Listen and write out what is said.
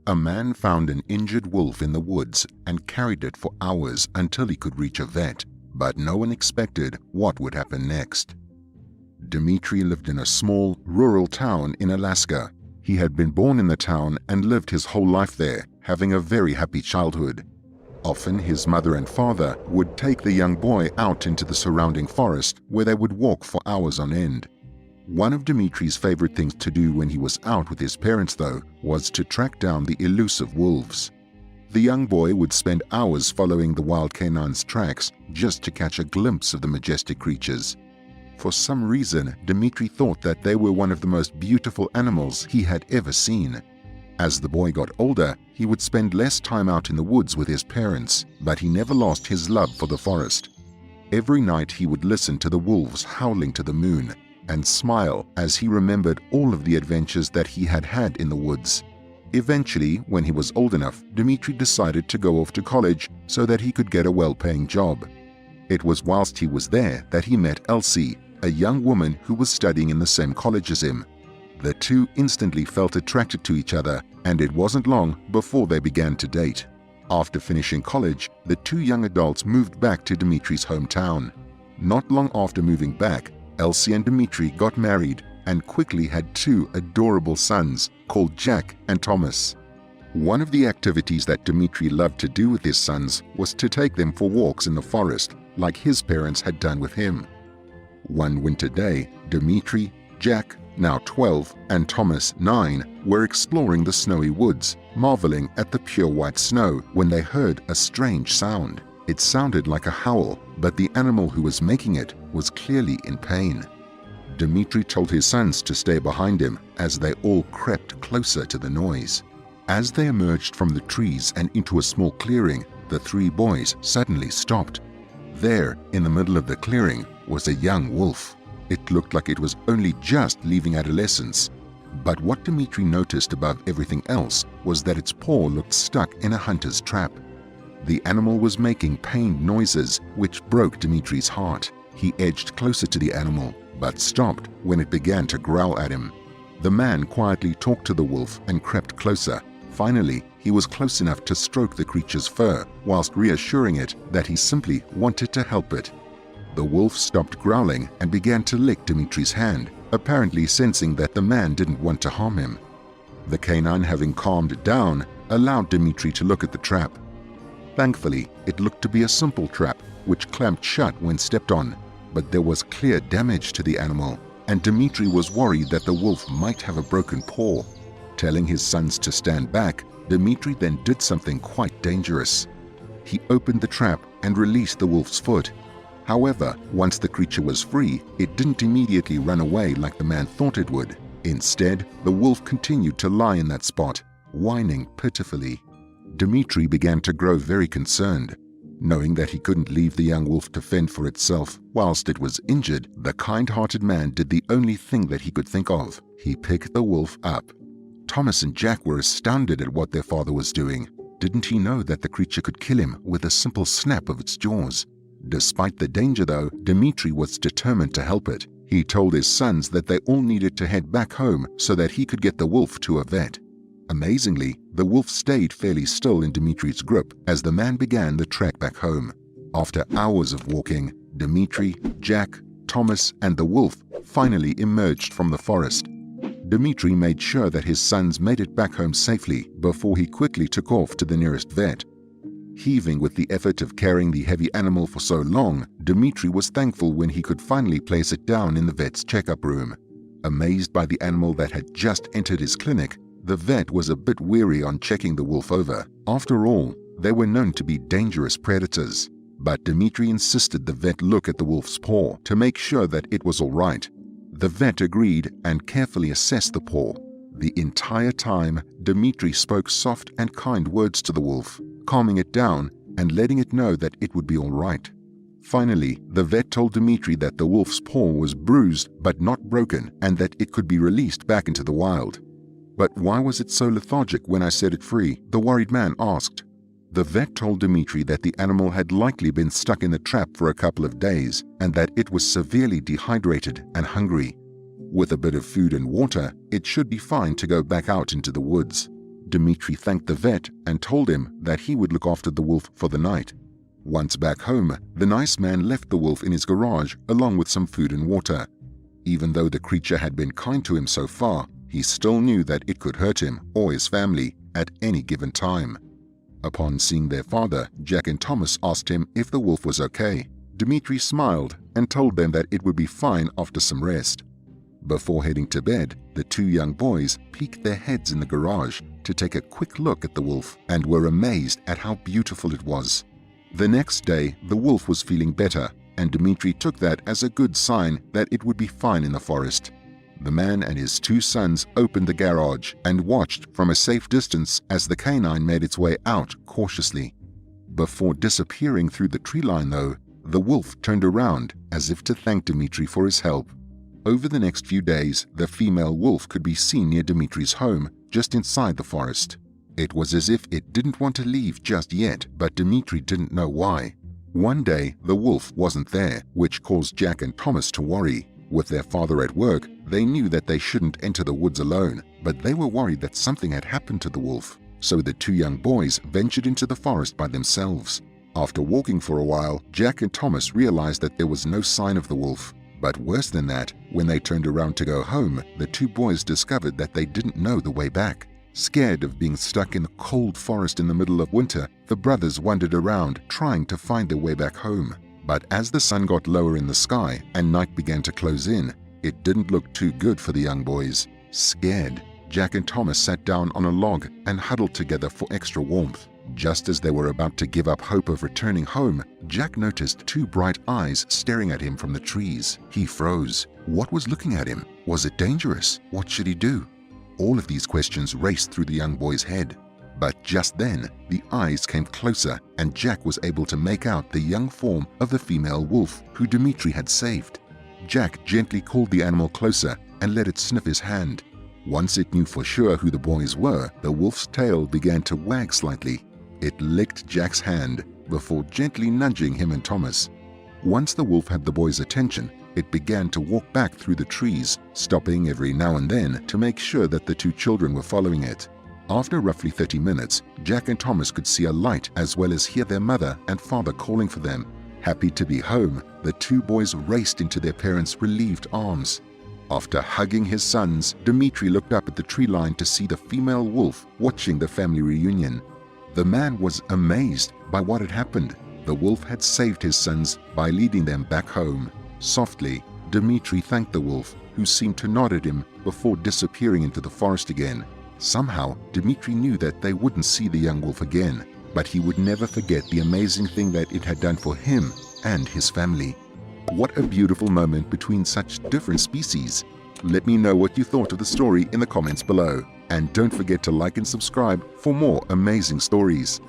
A man found an injured wolf in the woods and carried it for hours until he could reach a vet, but no one expected what would happen next. Dmitry lived in a small, rural town in Alaska. He had been born in the town and lived his whole life there, having a very happy childhood. Often his mother and father would take the young boy out into the surrounding forest where they would walk for hours on end. One of Dmitry's favorite things to do when he was out with his parents, though, was to track down the elusive wolves. The young boy would spend hours following the wild canine's tracks just to catch a glimpse of the majestic creatures. For some reason, Dmitry thought that they were one of the most beautiful animals he had ever seen. As the boy got older, he would spend less time out in the woods with his parents, but he never lost his love for the forest. Every night he would listen to the wolves howling to the moon and smile as he remembered all of the adventures that he had had in the woods. Eventually, when he was old enough, Dmitry decided to go off to college so that he could get a well-paying job. It was whilst he was there that he met Elsie, a young woman who was studying in the same college as him. The two instantly felt attracted to each other, and it wasn't long before they began to date. After finishing college, the two young adults moved back to Dmitry's hometown. Not long after moving back, Elsie and Dmitry got married and quickly had two adorable sons called Jack and Thomas. One of the activities that Dmitry loved to do with his sons was to take them for walks in the forest, like his parents had done with him. One winter day, Dmitry, Jack, now 12, and Thomas, 9, were exploring the snowy woods, marveling at the pure white snow when they heard a strange sound. It sounded like a howl, but the animal who was making it was clearly in pain. Dmitry told his sons to stay behind him as they all crept closer to the noise. As they emerged from the trees and into a small clearing, the three boys suddenly stopped. There, in the middle of the clearing, was a young wolf. It looked like it was only just leaving adolescence. But what Dmitry noticed above everything else was that its paw looked stuck in a hunter's trap. The animal was making pained noises, which broke Dmitry's heart. He edged closer to the animal, but stopped when it began to growl at him. The man quietly talked to the wolf and crept closer. Finally, he was close enough to stroke the creature's fur, whilst reassuring it that he simply wanted to help it. The wolf stopped growling and began to lick Dmitry's hand, apparently sensing that the man didn't want to harm him. The canine, having calmed down, allowed Dmitry to look at the trap. Thankfully, it looked to be a simple trap, which clamped shut when stepped on, but there was clear damage to the animal, and Dmitry was worried that the wolf might have a broken paw. Telling his sons to stand back, Dmitry then did something quite dangerous. He opened the trap and released the wolf's foot. However, once the creature was free, it didn't immediately run away like the man thought it would. Instead, the wolf continued to lie in that spot, whining pitifully. Dmitry began to grow very concerned. Knowing that he couldn't leave the young wolf to fend for itself whilst it was injured, the kind-hearted man did the only thing that he could think of. He picked the wolf up. Thomas and Jack were astounded at what their father was doing. Didn't he know that the creature could kill him with a simple snap of its jaws? Despite the danger, though, Dmitry was determined to help it. He told his sons that they all needed to head back home so that he could get the wolf to a vet. Amazingly, the wolf stayed fairly still in Dmitry's grip as the man began the trek back home. After hours of walking, Dmitry, Jack, Thomas, and the wolf finally emerged from the forest. Dmitry made sure that his sons made it back home safely before he quickly took off to the nearest vet. Heaving with the effort of carrying the heavy animal for so long, Dmitry was thankful when he could finally place it down in the vet's checkup room. Amazed by the animal that had just entered his clinic, the vet was a bit weary on checking the wolf over. After all, they were known to be dangerous predators. But Dmitry insisted the vet look at the wolf's paw to make sure that it was all right. The vet agreed and carefully assessed the paw. The entire time, Dmitry spoke soft and kind words to the wolf, calming it down and letting it know that it would be all right. Finally, the vet told Dmitry that the wolf's paw was bruised but not broken and that it could be released back into the wild. "But why was it so lethargic when I set it free?" the worried man asked. The vet told Dmitry that the animal had likely been stuck in the trap for a couple of days and that it was severely dehydrated and hungry. With a bit of food and water, it should be fine to go back out into the woods. Dmitri thanked the vet and told him that he would look after the wolf for the night. Once back home, the nice man left the wolf in his garage along with some food and water. Even though the creature had been kind to him so far, he still knew that it could hurt him or his family at any given time. Upon seeing their father, Jack and Thomas asked him if the wolf was okay. Dmitri smiled and told them that it would be fine after some rest. Before heading to bed, the two young boys peeked their heads in the garage to take a quick look at the wolf and were amazed at how beautiful it was. The next day, the wolf was feeling better, and Dmitri took that as a good sign that it would be fine in the forest. The man and his two sons opened the garage and watched from a safe distance as the canine made its way out cautiously. Before disappearing through the tree line though, the wolf turned around as if to thank Dmitri for his help. Over the next few days, the female wolf could be seen near Dmitri's home, just inside the forest. It was as if it didn't want to leave just yet, but Dmitri didn't know why. One day, the wolf wasn't there, which caused Jack and Thomas to worry. With their father at work, they knew that they shouldn't enter the woods alone, but they were worried that something had happened to the wolf. So the two young boys ventured into the forest by themselves. After walking for a while, Jack and Thomas realized that there was no sign of the wolf. But worse than that, when they turned around to go home, the two boys discovered that they didn't know the way back. Scared of being stuck in the cold forest in the middle of winter, the brothers wandered around trying to find their way back home. But as the sun got lower in the sky and night began to close in, it didn't look too good for the young boys. Scared, Jack and Thomas sat down on a log and huddled together for extra warmth. Just as they were about to give up hope of returning home, Jack noticed two bright eyes staring at him from the trees. He froze. What was looking at him? Was it dangerous? What should he do? All of these questions raced through the young boy's head. But just then, the eyes came closer and Jack was able to make out the young form of the female wolf who Dmitri had saved. Jack gently called the animal closer and let it sniff his hand. Once it knew for sure who the boys were, the wolf's tail began to wag slightly. It licked Jack's hand before gently nudging him and Thomas. Once the wolf had the boys' attention, it began to walk back through the trees, stopping every now and then to make sure that the two children were following it. After roughly 30 minutes, Jack and Thomas could see a light as well as hear their mother and father calling for them. Happy to be home, the two boys raced into their parents' relieved arms. After hugging his sons, Dmitri looked up at the tree line to see the female wolf watching the family reunion. The man was amazed by what had happened. The wolf had saved his sons by leading them back home. Softly, Dmitri thanked the wolf, who seemed to nod at him before disappearing into the forest again. Somehow, Dmitri knew that they wouldn't see the young wolf again, but he would never forget the amazing thing that it had done for him and his family. What a beautiful moment between such different species. Let me know what you thought of the story in the comments below. And don't forget to like and subscribe for more amazing stories.